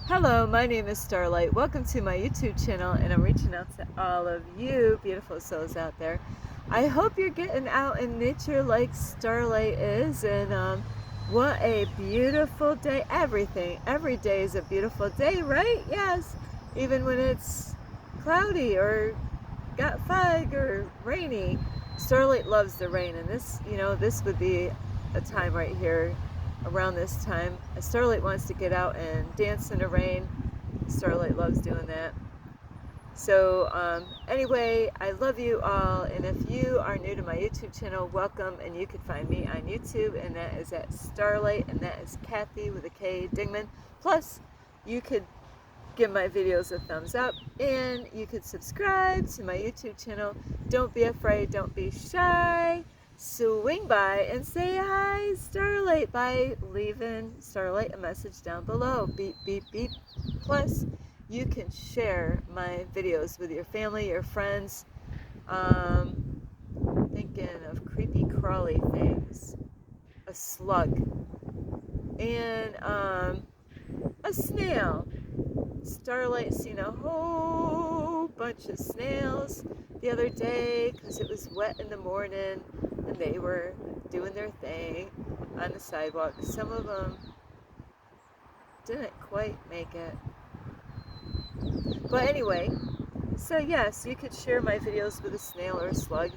Hello, my name is Starlight. Welcome to my YouTube channel, and I'm reaching out to all of you beautiful souls out there. I hope you're getting out in nature like Starlight is, and what a beautiful day. Every day is a beautiful day, right? Yes, even when it's cloudy or got fog or rainy. Starlight loves the rain, and this would be a time right here around this time. Starlight wants to get out and dance in the rain. Starlight loves doing that. So anyway, I love you all, and if you are new to my YouTube channel, welcome, and you can find me on YouTube, and that is at Starlight, and that is Kathy with a K Dingman. Plus, you could give my videos a thumbs up, and you could subscribe to my YouTube channel. Don't be afraid, don't be shy. Swing by and say hi, Starlight, by leaving Starlight a message down below. Beep, beep, beep. Plus, you can share my videos with your family, your friends. Thinking of creepy crawly things. A slug. And a snail. Starlight seen a whole bunch of snails the other day because it was wet in the morning and they were doing their thing on the sidewalk. Some of them didn't quite make it. But anyway, so yes, you could share my videos with a snail or a slug,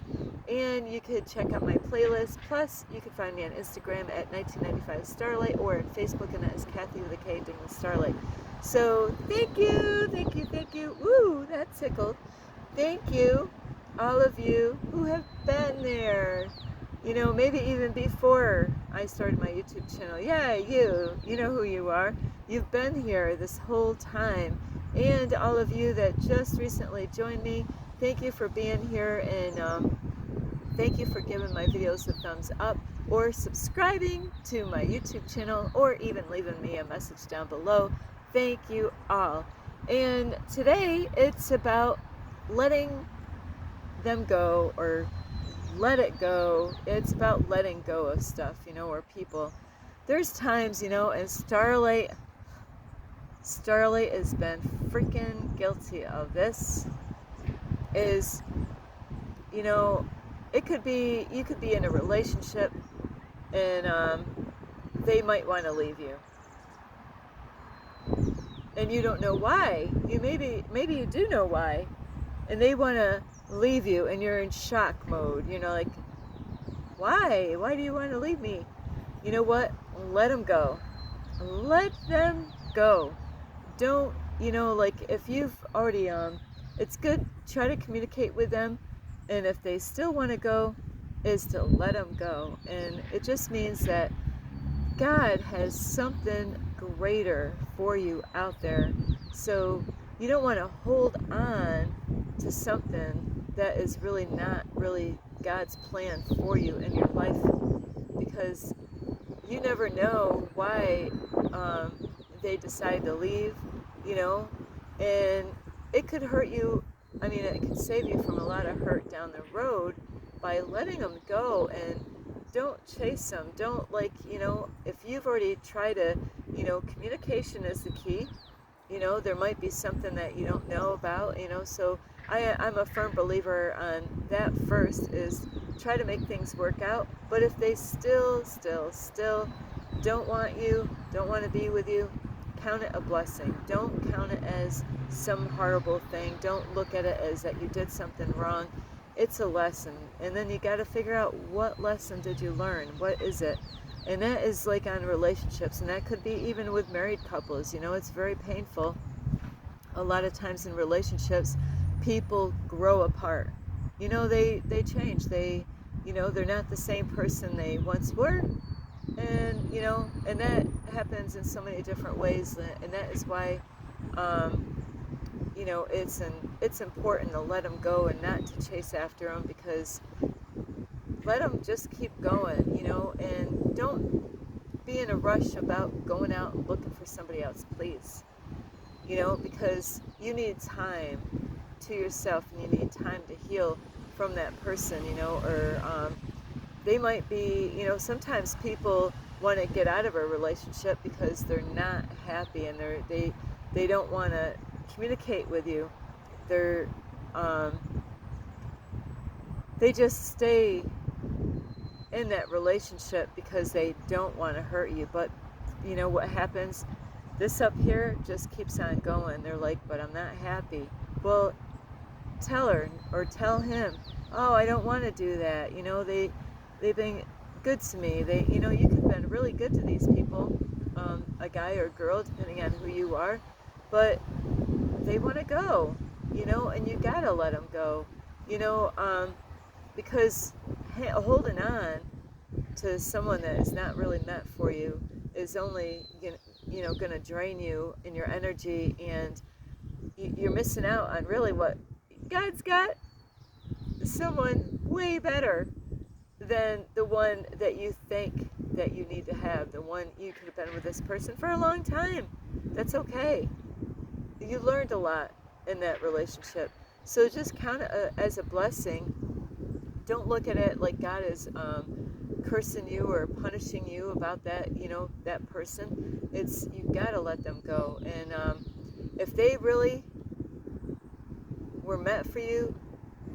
and you could check out my playlist. Plus, you can find me on Instagram at 1995 Starlight, or on Facebook, and that is Kathy with a K Dingman Starlight. So thank you, thank you, thank you. Ooh, that tickled. Thank you, all of you who have been there. You know, maybe even before I started my YouTube channel. Yeah, you know who you are. You've been here this whole time. And all of you that just recently joined me, thank you for being here, and thank you for giving my videos a thumbs up or subscribing to my YouTube channel or even leaving me a message down below. Thank you all. And today it's about letting them go, or let it go. It's about letting go of stuff, or people. There's times, and Starlight has been freaking guilty of this. Is, it could be, you could be in a relationship and they might want to leave you. And you don't know why. Maybe you do know why. And they want to leave you and you're in shock mode. Like, why? Why do you want to leave me? You know what? Let them go. Let them go. Don't, like, if you've already, it's good, try to communicate with them. And if they still want to go, is to let them go. And it just means that God has something greater for you out there. So you don't want to hold on to something that is really not really God's plan for you in your life, because you never know why they decide to leave, and it could hurt you. I mean, it could save you from a lot of hurt down the road by letting them go. And don't chase them. Don't, like, if you've already tried to, communication is the key. There might be something that you don't know about, so I'm a firm believer on that. First is try to make things work out. But if they still don't want you, don't want to be with you, count it a blessing. Don't count it as some horrible thing. Don't look at it as that you did something wrong. It's a lesson, and then you got to figure out, what lesson did you learn? What is it? And that is like on relationships, and that could be even with married couples. It's very painful. A lot of times in relationships, people grow apart. They change. They're not the same person they once were. And, and that happens in so many different ways. And that is why, it's important to let them go and not to chase after them, because let them just keep going, and don't be in a rush about going out and looking for somebody else, please. Because you need time to yourself, and you need time to heal from that person, or they might be, sometimes people want to get out of a relationship because they're not happy and they don't want to communicate with you. They're they just stay in that relationship because they don't want to hurt you. But you know what happens? This up here just keeps on going. They're like, but I'm not happy. Well, tell her or tell him, oh, I don't want to do that. You know, they've been good to me. You know, you could have been really good to these people, a guy or a girl, depending on who you are, but they want to go, you know, and you gotta let them go, you know, because holding on to someone that is not really meant for you is only, you know, gonna drain you in your energy, and you're missing out on really what God's got. Someone way better than the one that you think that you need to have. The one you could have been with this person for a long time. That's okay. You learned a lot in that relationship. So just count it as a blessing. Don't look at it like God is cursing you or punishing you about that, you know, that person. It's, you gotta let them go. And if they really were meant for you,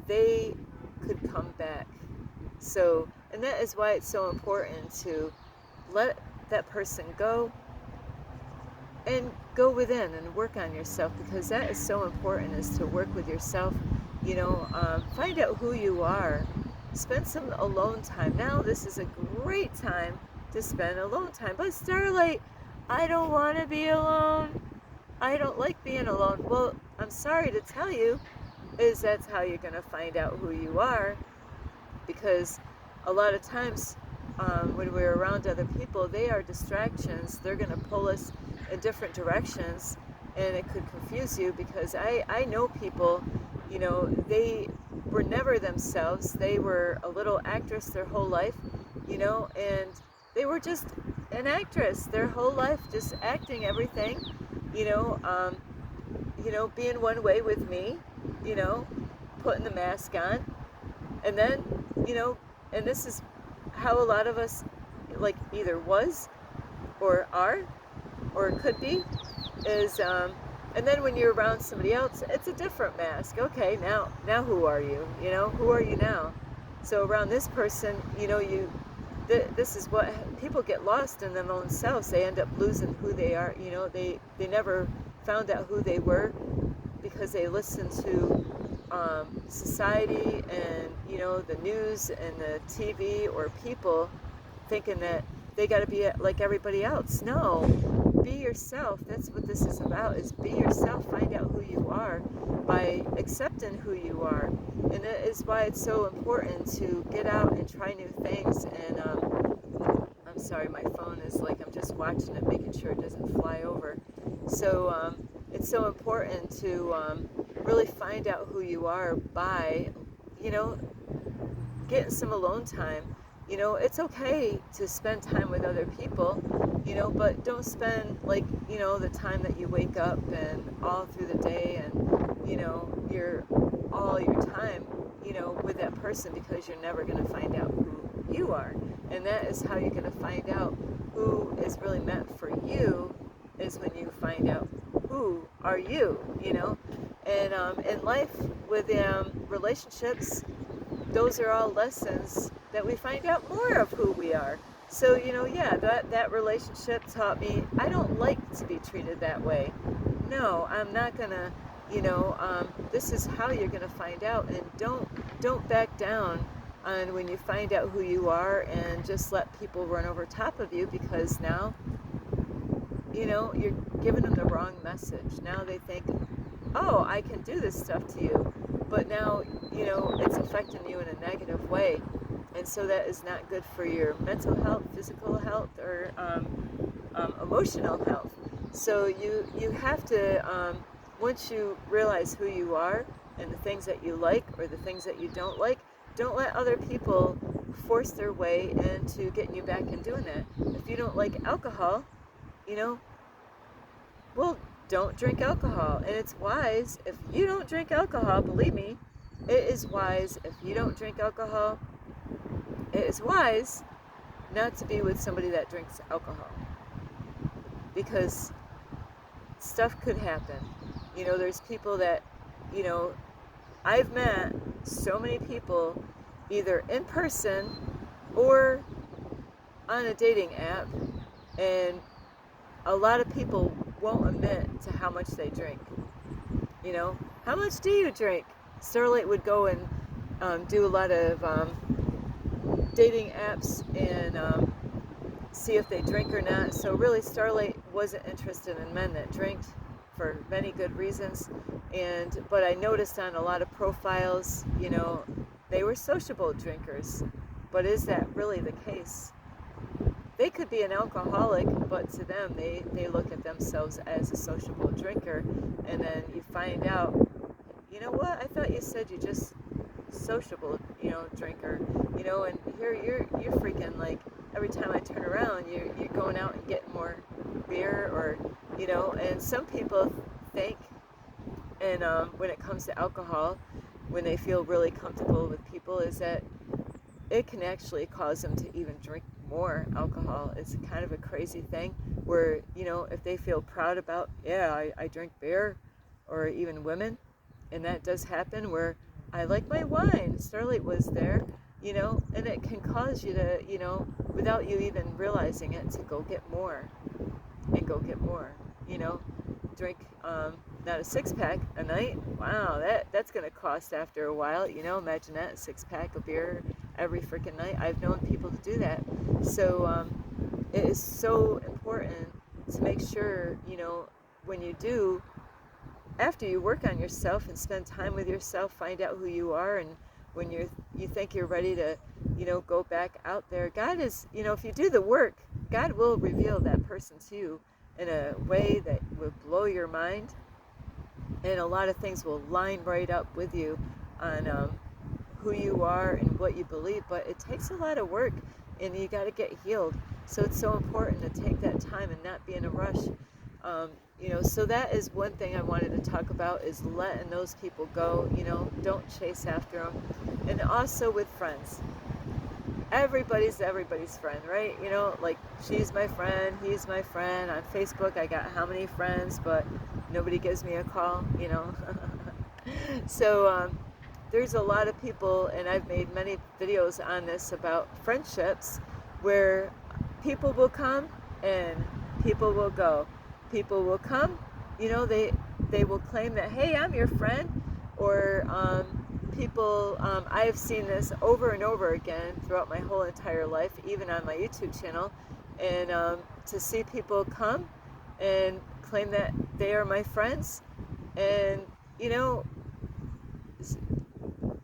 they could come back. So, and that is why it's so important to let that person go and go within and work on yourself, because that is so important, is to work with yourself. You know, find out who you are. Spend some alone time. Now this is a great time to spend alone time. But Starlight, I don't want to be alone. I don't like being alone. Well, I'm sorry to tell you, is that's how you're going to find out who you are. Because a lot of times when we're around other people, they are distractions. They're going to pull us in different directions, and it could confuse you, because I know people, you know, they were never themselves. They were a little actress their whole life, you know, and they were just an actress their whole life, just acting everything, you know, being one way with me, you know, putting the mask on. And then, you know, and this is how a lot of us, like, either was or are or could be, is, and then when you're around somebody else, it's a different mask. Okay, now who are you? You know, who are you now? So around this person, you know, this is what people get lost in their own selves. They end up losing who they are. You know, they never found out who they were because they listened to society and, you know, the news and the TV or people, thinking that they got to be like everybody else. No, be yourself. That's what this is about, is be yourself. Find out who you are by accepting who you are. And that is why it's so important to get out and try new things. And I'm sorry, my phone is like, I'm just watching it, making sure it doesn't fly over. So it's so important to really find out who you are by, you know, getting some alone time. You know, it's okay to spend time with other people, you know, but don't spend, like, you know, the time that you wake up and all through the day and, you know, all your time, you know, with that person, because you're never going to find out who you are. And that is how you're going to find out who is really meant for you, is when you find out who are you, you know. And in life, with relationships, those are all lessons that we find out more of who we are. So, you know, yeah, that relationship taught me I don't like to be treated that way. No, I'm not gonna, you know, this is how you're gonna find out. And don't back down on when you find out who you are, and just let people run over top of you, because now, you know, you're giving them the wrong message. Now they think, oh, I can do this stuff to you, but now, you know, it's affecting you in a negative way. And so that is not good for your mental health, physical health, or emotional health. So you have to, once you realize who you are and the things that you like or the things that you don't like, don't let other people force their way into getting you back in doing that. If you don't like alcohol, you know, well, don't drink alcohol. And it's wise if you don't drink alcohol. Believe me, it is wise if you don't drink alcohol. It is wise not to be with somebody that drinks alcohol, because stuff could happen. There's people that, you know, I've met so many people either in person or on a dating app, and a lot of people won't admit to how much they drink. How much do you drink? Starlight would go and do a lot of dating apps and see if they drink or not. So really, Starlight wasn't interested in men that drank for many good reasons. But I noticed on a lot of profiles, they were sociable drinkers. But is that really the case? They could be an alcoholic, but to them, they look at themselves as a sociable drinker. And then you find out, you know what? I thought you said you just sociable, drinker, and here you're freaking like every time I turn around, you're going out and getting more beer, or, and some people think, and when it comes to alcohol, when they feel really comfortable with people, is that it can actually cause them to even drink more alcohol. It's kind of a crazy thing where, if they feel proud about, I drink beer, or even women, and that does happen where I like my wine. Starlight was there, and it can cause you to, without you even realizing it, to go get more and go get more, drink not a 6-pack a night. Wow, that's going to cost after a while, imagine that, a 6-pack of beer every freaking night. I've known people to do that. So it is so important to make sure, when you do, after you work on yourself and spend time with yourself, find out who you are, and when you think you're ready to, go back out there, God is, if you do the work, God will reveal that person to you in a way that will blow your mind, and a lot of things will line right up with you on who you are and what you believe. But it takes a lot of work, and you got to get healed. So it's so important to take that time and not be in a rush. So that is one thing I wanted to talk about, is letting those people go. Don't chase after them. And also with friends, everybody's friend, right? Like, she's my friend, he's my friend. On Facebook, I got how many friends, but nobody gives me a call. So there's a lot of people, and I've made many videos on this about friendships, where people will come and people will go. People will come, they will claim that, hey, I'm your friend, or people, I have seen this over and over again throughout my whole entire life, even on my YouTube channel, and to see people come and claim that they are my friends, and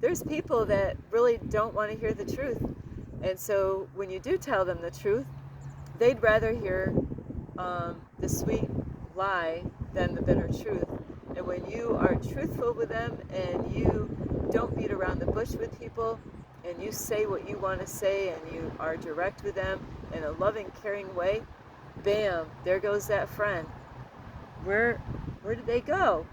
there's people that really don't want to hear the truth, and so when you do tell them the truth, they'd rather hear the sweet lie than the bitter truth. And when you are truthful with them, and you don't beat around the bush with people, and you say what you want to say, and you are direct with them in a loving, caring way, bam, there goes that friend. Where did they go?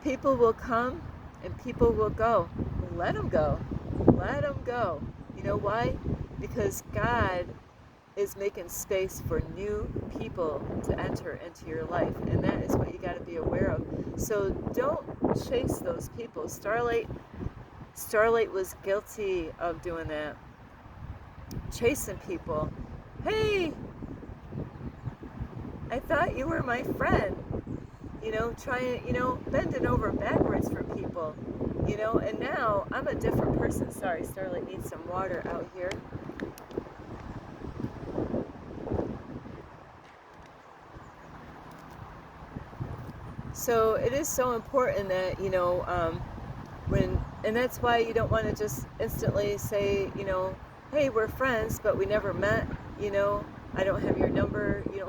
People will come and people will go. Let them go. Let them go. You know why? Because God is making space for new people to enter into your life, and that is what you got to be aware of. So don't chase those people. Starlight was guilty of doing that, chasing people. Hey, I thought you were my friend. Trying, bending over backwards for people. And now I'm a different person. Sorry, Starlight needs some water out here. So it is so important that, and that's why you don't want to just instantly say, hey, we're friends, but we never met, I don't have your number, you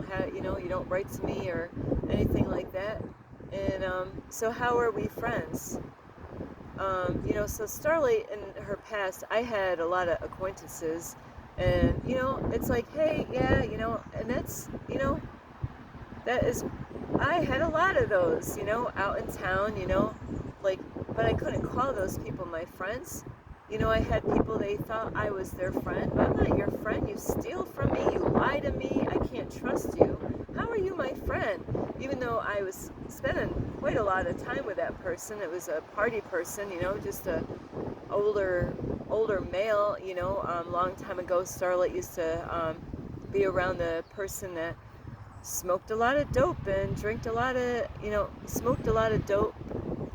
don't write to me or anything like that. And so how are we friends? So Starlight, in her past, I had a lot of acquaintances, and, it's like, hey, yeah, and that's, that is, I had a lot of those, out in town, but I couldn't call those people my friends. I had people, they thought I was their friend, but I'm not your friend. You steal from me, you lie to me, I can't trust you. How are you my friend? Even though I was spending quite a lot of time with that person. It was a party person, just a older male, long time ago. Starlight used to be around the person that smoked a lot of dope and drank a lot of, smoked a lot of dope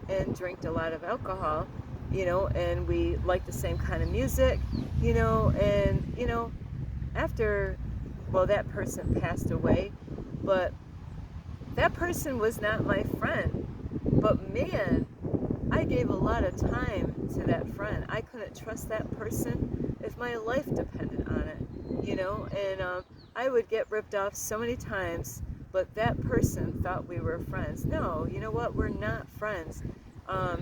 and drank a lot of alcohol, and we liked the same kind of music, and, after, well, that person passed away, but that person was not my friend. But man, I gave a lot of time to that friend. I couldn't trust that person if my life depended on it, and I would get ripped off so many times, but that person thought we were friends. No, you know what? We're not friends.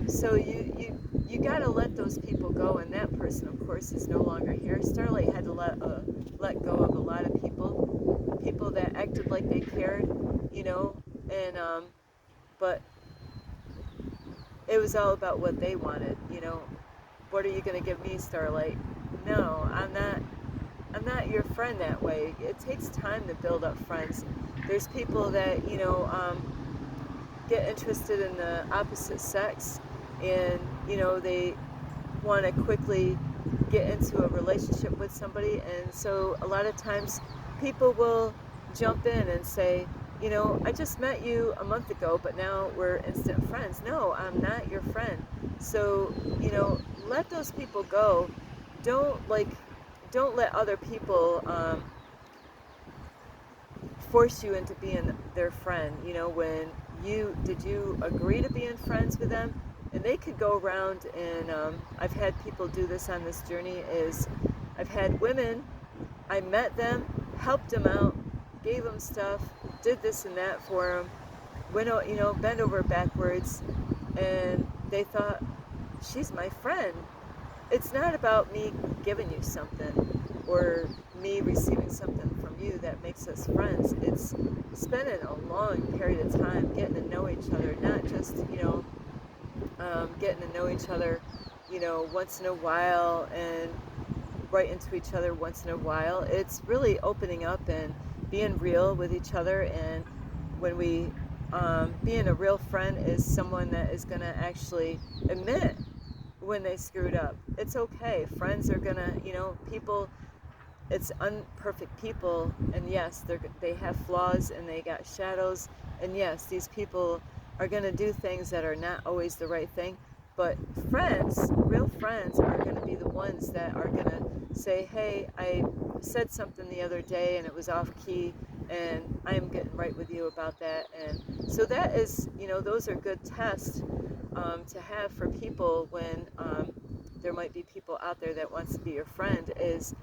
So you gotta let those people go, and that person, of course, is no longer here. Starlight had to let go of a lot of people that acted like they cared, and but it was all about what they wanted. What are you gonna give me, Starlight? No, I'm not your friend that way. It takes time to build up friends. There's people that get interested in the opposite sex, and they want to quickly get into a relationship with somebody, and so a lot of times people will jump in and say, I just met you a month ago, but now we're instant friends. No, I'm not your friend. So let those people go. Don't let other people force you into being their friend. When did you agree to being friends with them? And they could go around, and I've had people do this on this journey. Is I've had women, I met them, helped them out, gave them stuff, did this and that for them, went bent over backwards, and they thought, she's my friend. It's not about me giving you something or me receiving something from you that makes us friends. It's spending a long period of time getting to know each other, not just, getting to know each other, once in a while and right into each other once in a while. It's really opening up and being real with each other. And when being a real friend is someone that is going to actually admit when they screwed up. It's okay. Friends are going to, people, it's imperfect people, and yes, they have flaws and they got shadows, and yes, these people are going to do things that are not always the right thing, but real friends, are going to be the ones that are going to say, hey, I said something the other day and it was off key, and I am getting right with you about that. And so that is, those are good tests to have for people when there might be people out there that wants to be your friend. Is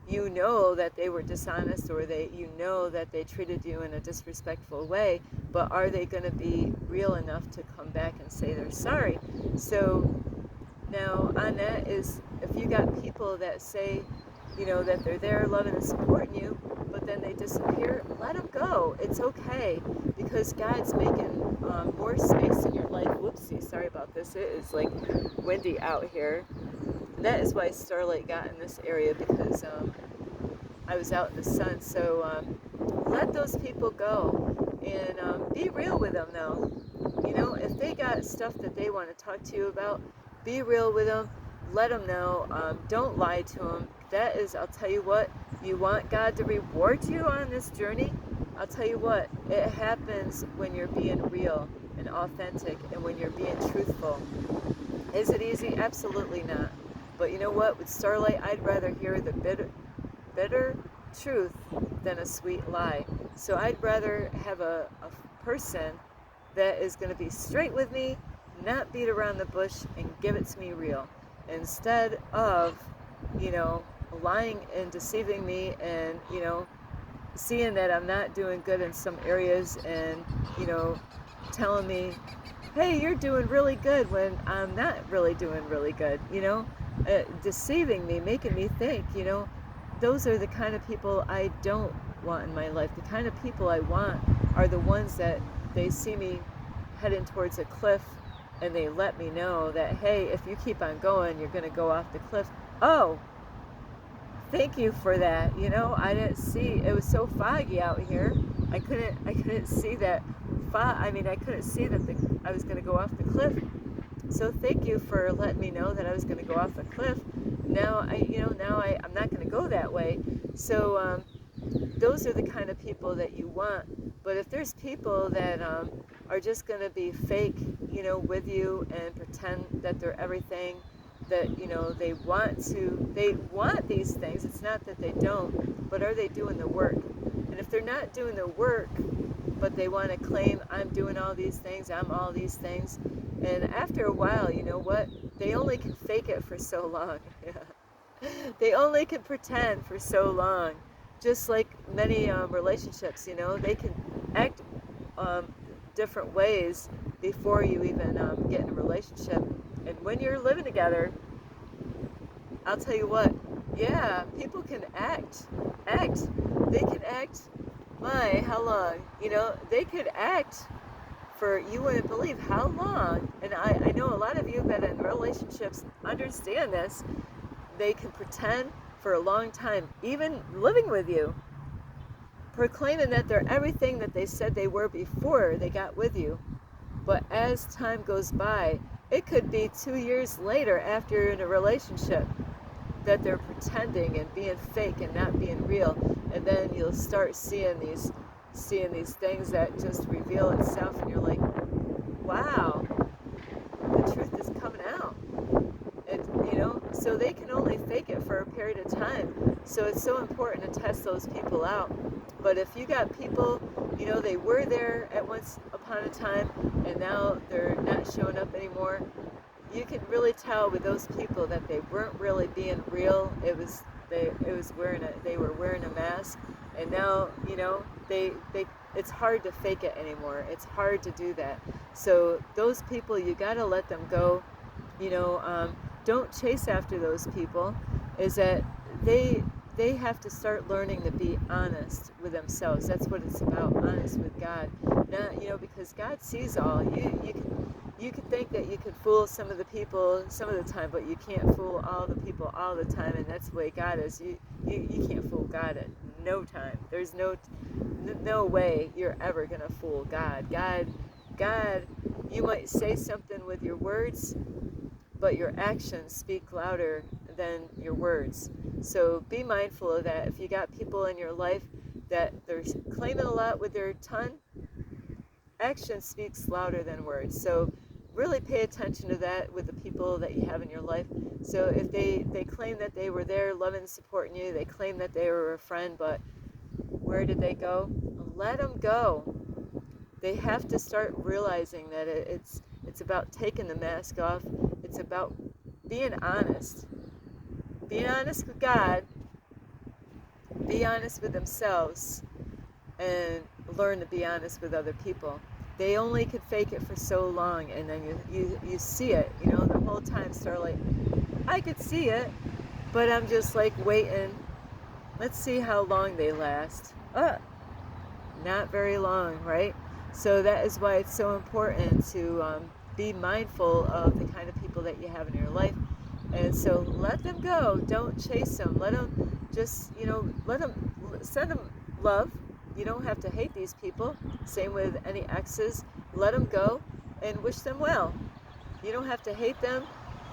that they were dishonest, or that they treated you in a disrespectful way, but are they going to be real enough to come back and say they're sorry? So now on that is, if you got people that say, that they're there loving and supporting you, but then they disappear, let them go. It's okay, because God's making more space in your life. Whoopsie, sorry about this. It is like windy out here. That is why Starlight got in this area, because I was out in the sun. So let those people go, and be real with them, though. If they got stuff that they want to talk to you about, be real with them. Let them know. Don't lie to them. That is, I'll tell you what, you want God to reward you on this journey? I'll tell you what, it happens when you're being real and authentic, and when you're being truthful. Is it easy? Absolutely not. But you know what? With Starlight, I'd rather hear the bitter truth than a sweet lie. So I'd rather have a person that is going to be straight with me, not beat around the bush, and give it to me real, instead of, lying and deceiving me, and, seeing that I'm not doing good in some areas, and, telling me, hey, you're doing really good, when I'm not really doing really good, deceiving me, making me think, those are the kind of people I don't want in my life. The kind of people I want are the ones that they see me heading towards a cliff, and they let me know that, hey, if you keep on going, you're going to go off the cliff. Oh, thank you for that. I didn't see, it was so foggy out here. I couldn't see that I couldn't see that I was going to go off the cliff. So thank you for letting me know that I was going to go off the cliff. Now I'm not going to go that way. So those are the kind of people that you want. But if there's people that are just going to be fake, with you and pretend that they're everything, that they want these things. It's not that they don't, but are they doing the work? And if they're not doing the work, but they want to claim, I'm doing all these things, I'm all these things, and after a while, you know what? They only can fake it for so long. They only can pretend for so long. Just like many relationships, they can act different ways before you even get in a relationship. And when you're living together, I'll tell you what, yeah, people can act. They can act, how long? They could act for, you wouldn't believe how long. And I know a lot of you that are in relationships understand this. They can pretend for a long time, even living with you, proclaiming that they're everything that they said they were before they got with you. But as time goes by, it could be 2 years later after you're in a relationship that they're pretending and being fake and not being real. And then you'll start seeing these things that just reveal itself, and you're like, wow, the truth is coming out. And so they can only fake it for a period of time. So it's so important to test those people out. But if you got people, they were there at once upon a time and now they're not showing up anymore, you can really tell with those people that they weren't really being real. They were wearing a mask, and now it's hard to fake it anymore. It's hard to do that. So those people, you got to let them go. Don't chase after those people. Is that they have to start learning to be honest with themselves. That's what it's about, honest with God. Not, because God sees all. You can think that you can fool some of the people some of the time, but you can't fool all the people all the time, and that's the way God is. You can't fool God at no time. There's no way you're ever going to fool God. God, you might say something with your words, but your actions speak louder than your words. So be mindful of that. If you got people in your life that they're claiming a lot with their tongue, action speaks louder than words. So really pay attention to that with the people that you have in your life. So if they claim that they were there loving and supporting you, they claim that they were a friend, but where did they go? Let them go. They have to start realizing that it's about taking the mask off. It's about being honest. Being honest with God, be honest with themselves, and learn to be honest with other people. They only could fake it for so long, and then you see it, the whole time. Start like, I could see it, but I'm just like waiting. Let's see how long they last. Not very long, right? So that is why it's so important to be mindful of the kind of people that you have in your life. And so let them go. Don't chase them. Let them just, send them love. You don't have to hate these people. Same with any exes. Let them go and wish them well. You don't have to hate them.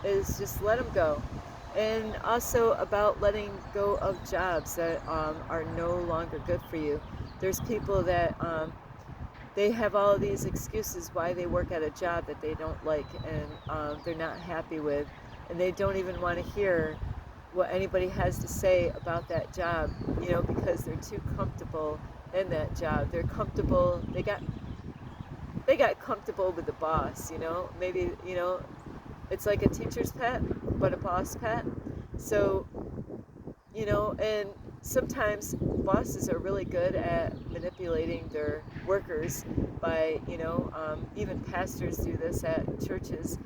It's just let them go. And also about letting go of jobs that are no longer good for you. There's people that they have all of these excuses why they work at a job that they don't like and they're not happy with. And they don't even want to hear what anybody has to say about that job, because they're too comfortable in that job. They're comfortable. They got comfortable with the boss, Maybe, it's like a teacher's pet, but a boss pet. So, and sometimes bosses are really good at manipulating their workers by, even pastors do this at churches,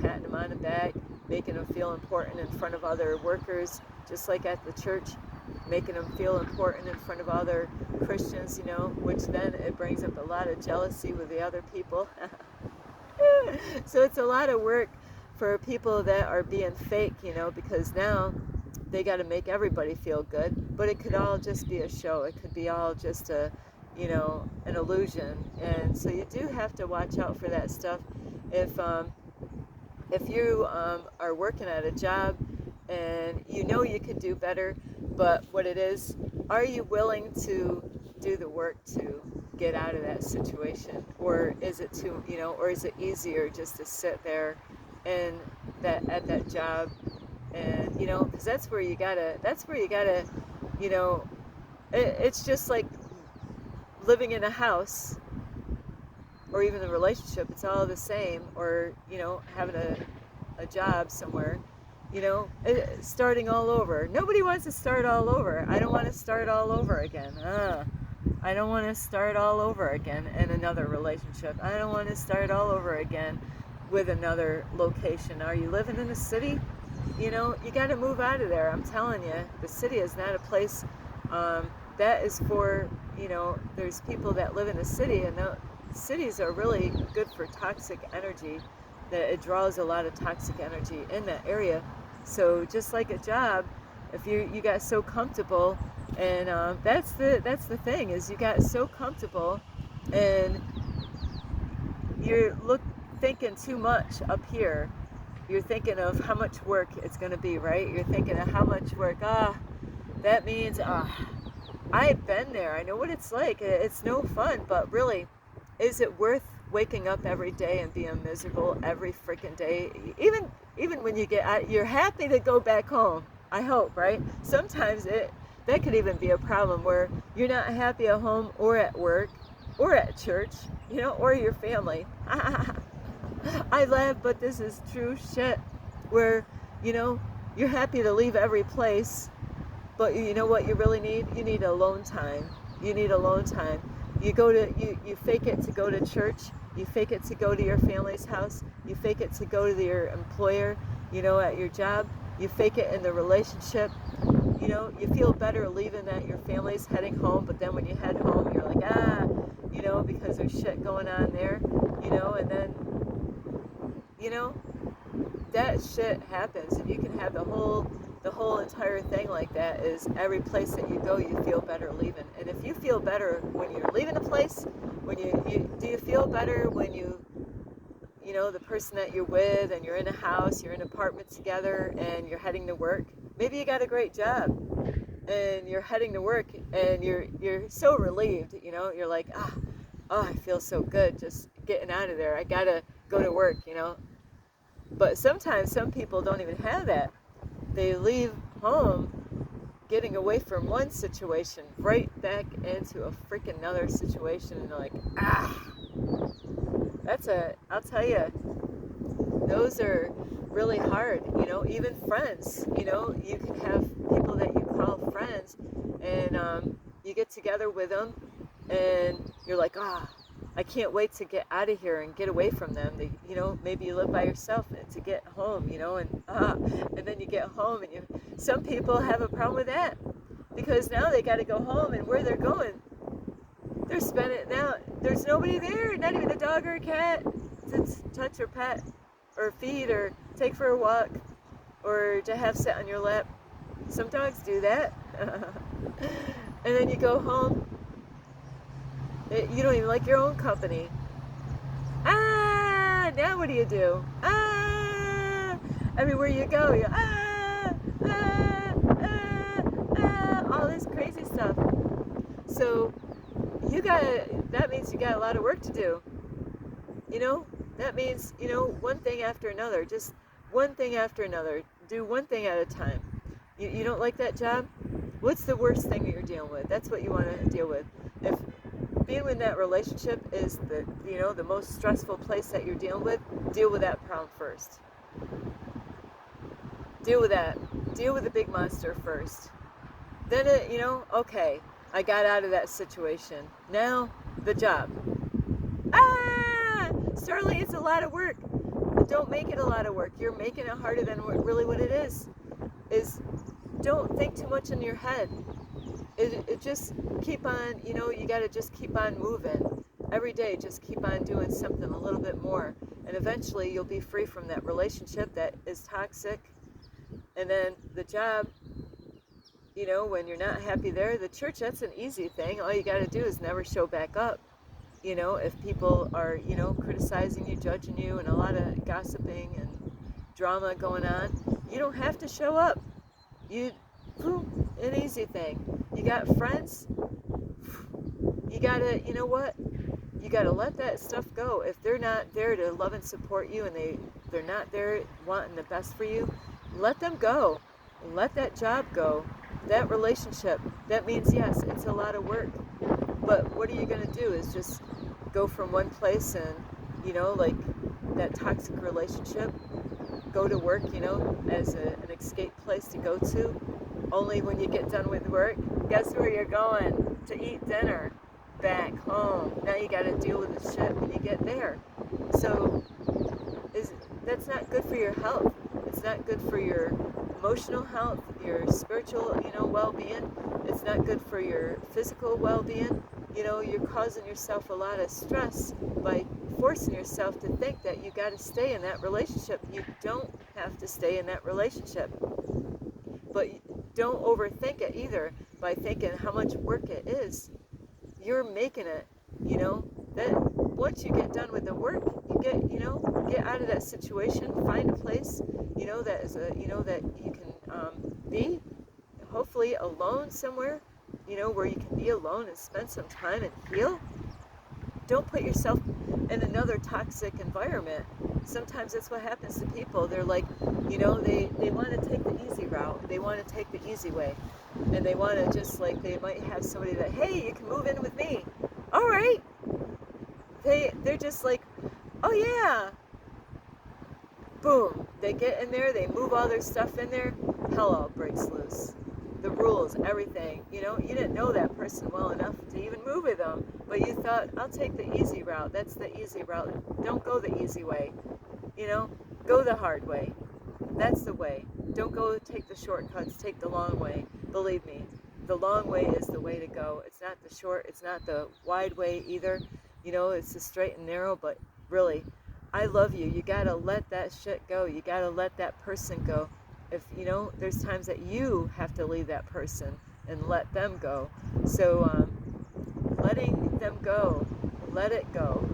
patting them on the back, making them feel important in front of other workers, just like at the church, making them feel important in front of other Christians, which then it brings up a lot of jealousy with the other people. So it's a lot of work for people that are being fake, because now they got to make everybody feel good. But it could all just be a show. It could be all just an illusion. And so you do have to watch out for that stuff. If you are working at a job and you could do better, but what it is, are you willing to do the work to get out of that situation? Or is it or is it easier just to sit there and at that job, and because that's where you gotta it's just like living in a house, or even the relationship. It's all the same. Or having a job somewhere, starting all over. Nobody wants to start all over. I don't want to start all over again. I don't want to start all over again in another relationship. I don't want to start all over again with another location. Are you living in a city? You got to move out of there. I'm telling you, the city is not a place that is for, there's people that live in the city, and the cities are really good for toxic energy. That it draws a lot of toxic energy in that area. So just like a job, if you got so comfortable, and that's the thing, is you got so comfortable, and you're thinking too much up here. You're thinking of how much work it's going to be, right? You're thinking of how much work. That means I've been there. I know what it's like. It's no fun, but really, is it worth waking up every day and being miserable every freaking day? Even when you get out, you're happy to go back home. I hope, right? Sometimes that could even be a problem, where you're not happy at home or at work or at church, or your family. I laugh, but this is true shit. Where you're happy to leave every place, but you know what you really need? You need alone time. You need alone time. You fake it to go to church. You fake it to go to your family's house. You fake it to go to your employer, at your job. You fake it in the relationship. You feel better leaving at your family's, heading home, but then when you head home, you're like, because there's shit going on there, and then, that shit happens, and you can have the whole entire thing like that. Is every place that you go, you feel better leaving. And if you feel better when you're leaving a place, when do you feel better when the person that you're with, and you're in a house, you're in an apartment together, and you're heading to work? Maybe you got a great job, and you're heading to work, and you're so relieved, you're like, I feel so good just getting out of there. I gotta go to work, But sometimes some people don't even have that. They leave home getting away from one situation right back into a freaking another situation, and they're like, I'll tell you, those are really hard. Even friends, you can have people that you call friends, and you get together with them, and you're like, I can't wait to get out of here and get away from them. Maybe you live by yourself, and to get home, and then you get home, and some people have a problem with that, because now they got to go home, and where they're going, they're spending, now there's nobody there, not even a dog or a cat to touch or pet or feed or take for a walk or to have sit on your lap. Some dogs do that. And then you go home, you don't even like your own company. Now what do? Everywhere you go, all this crazy stuff. So that means you got a lot of work to do. That means, one thing after another, just one thing after another. Do one thing at a time. You don't like that job? What's the worst thing that you're dealing with? That's what you want to deal with. If being in that relationship is the most stressful place that you're dealing with, deal with that problem first. Deal with that. Deal with the big monster first. Then okay, I got out of that situation. Now, the job. Starling, it's a lot of work. Don't make it a lot of work. You're making it harder than what it is. Don't think too much in your head. It just keep on, you got to just keep on moving. Every day, just keep on doing something a little bit more. and eventually you'll be free from that relationship that is toxic. And then the job, when you're not happy there, the church, that's an easy thing. All you got to do is never show back up. If people are, criticizing you, judging you, and a lot of gossiping and drama going on, you don't have to show up. An easy thing. You got friends, you gotta, you gotta let that stuff go. If they're not there to love and support you, and they're not there wanting the best for you, let them go. Let that job go. That relationship, that means, yes, it's a lot of work, but what are you gonna do is just go from one place and, like that toxic relationship, go to work, as an escape place to go to. Only when you get done with work, guess where you're going? To eat dinner. Back home. Now you got to deal with the shit when you get there. So that's not good for your health. It's not good for your emotional health, your spiritual, well-being. It's not good for your physical well-being. You're causing yourself a lot of stress by forcing yourself to think that you got to stay in that relationship. You don't have to stay in that relationship. But don't overthink it either by thinking how much work it is. You're making it, that once you get done with the work, you get out of that situation, find a place, that is that you can be hopefully alone somewhere, where you can be alone and spend some time and heal. Don't put yourself in another toxic environment. Sometimes that's what happens to people. They're like, they want to take the easy route. They want to take the easy way. And they want to just like, they might have somebody that, hey, you can move in with me. All right. They're just like, oh yeah. Boom. They get in there. They move all their stuff in there. Hell all breaks loose. The rules, everything. You didn't know that person well enough to even move with them. But you thought, I'll take the easy route. That's the easy route. Don't go the easy way. Go the hard way. That's the way. Don't go take the shortcuts. Take the long way. Believe me, the long way is the way to go. It's not the short. It's not the wide way either. It's the straight and narrow. But really, I love you. You got to let that shit go. You got to let that person go. If, there's times that you have to leave that person and let them go. So, letting them go, let it go,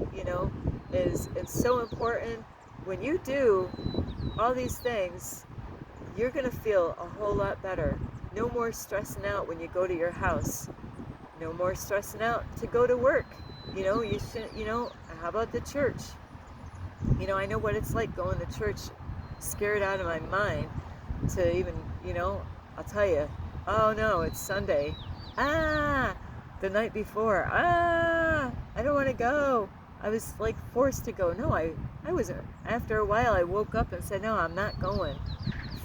it's so important. When you do all these things, you're going to feel a whole lot better. No more stressing out when you go to your house. No more stressing out to go to work. You shouldn't, how about the church? I know what it's like going to church scared out of my mind to even, I'll tell you, oh no, it's Sunday. The night before, I don't want to go. I was like forced to go. No, I wasn't. After a while, I woke up and said, no, I'm not going.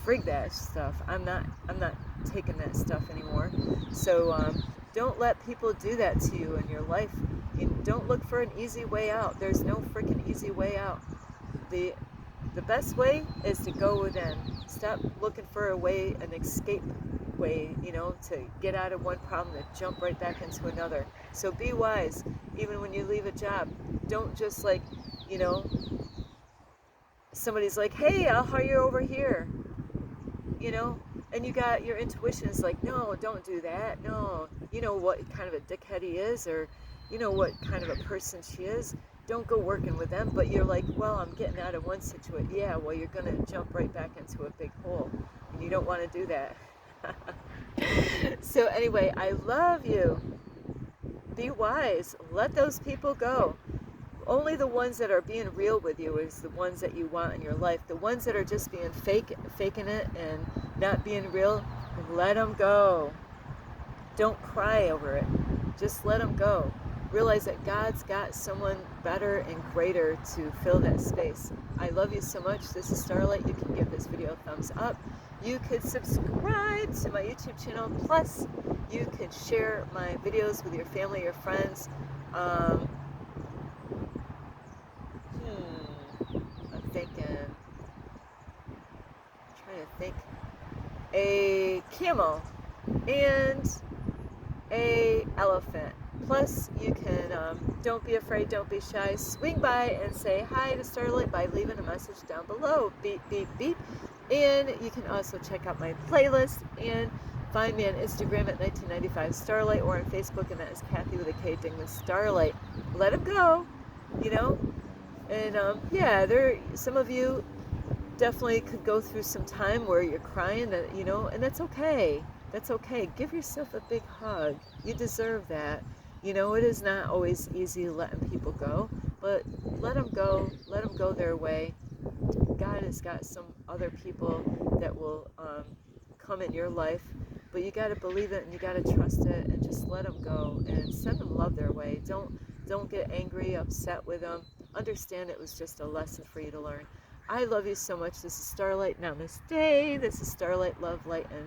Frig that stuff. I'm not taking that stuff anymore. So don't let people do that to you in your life. Don't look for an easy way out. There's no freaking easy way out. The best way is to go within. Stop looking for a way, an escape way, to get out of one problem, to jump right back into another. So be wise, even when you leave a job. Don't just like, somebody's like, hey, I'll hire you over here, and you got your intuition is like, no, don't do that. No, you know what kind of a dickhead he is, or you know what kind of a person she is. Don't go working with them. But you're like, well, I'm getting out of one situation. Yeah, well, you're going to jump right back into a big hole, and you don't want to do that. So anyway, I love you. Be wise. Let those people go. Only the ones that are being real with you is the ones that you want in your life. The ones that are just being faking it and not being real, let them go. Don't cry over it. Just let them go. Realize that God's got someone better and greater to fill that space. I love you so much. This is Starlight. You can give this video a thumbs up. You could subscribe to my YouTube channel. Plus, you could share my videos with your family, your friends. I'm trying to think. A camel and a elephant. Plus, you can don't be afraid, don't be shy. Swing by and say hi to Starlight by leaving a message down below. Beep, beep, beep. And you can also check out my playlist and find me on Instagram at 1995 Starlight, or on Facebook, and that is Kathy with a K Dingman Starlight. Let them go, you know. And yeah, some of you definitely could go through some time where you're crying, that and that's okay. That's okay. Give yourself a big hug. You deserve that. It is not always easy letting people go, but let them go. Let them go their way. God has got some other people that will come in your life, but you got to believe it and you got to trust it, and just let them go and send them love their way. Don't get angry, upset with them. Understand it was just a lesson for you to learn. I love you so much. This is Starlight. Namaste. This is Starlight, love, light, and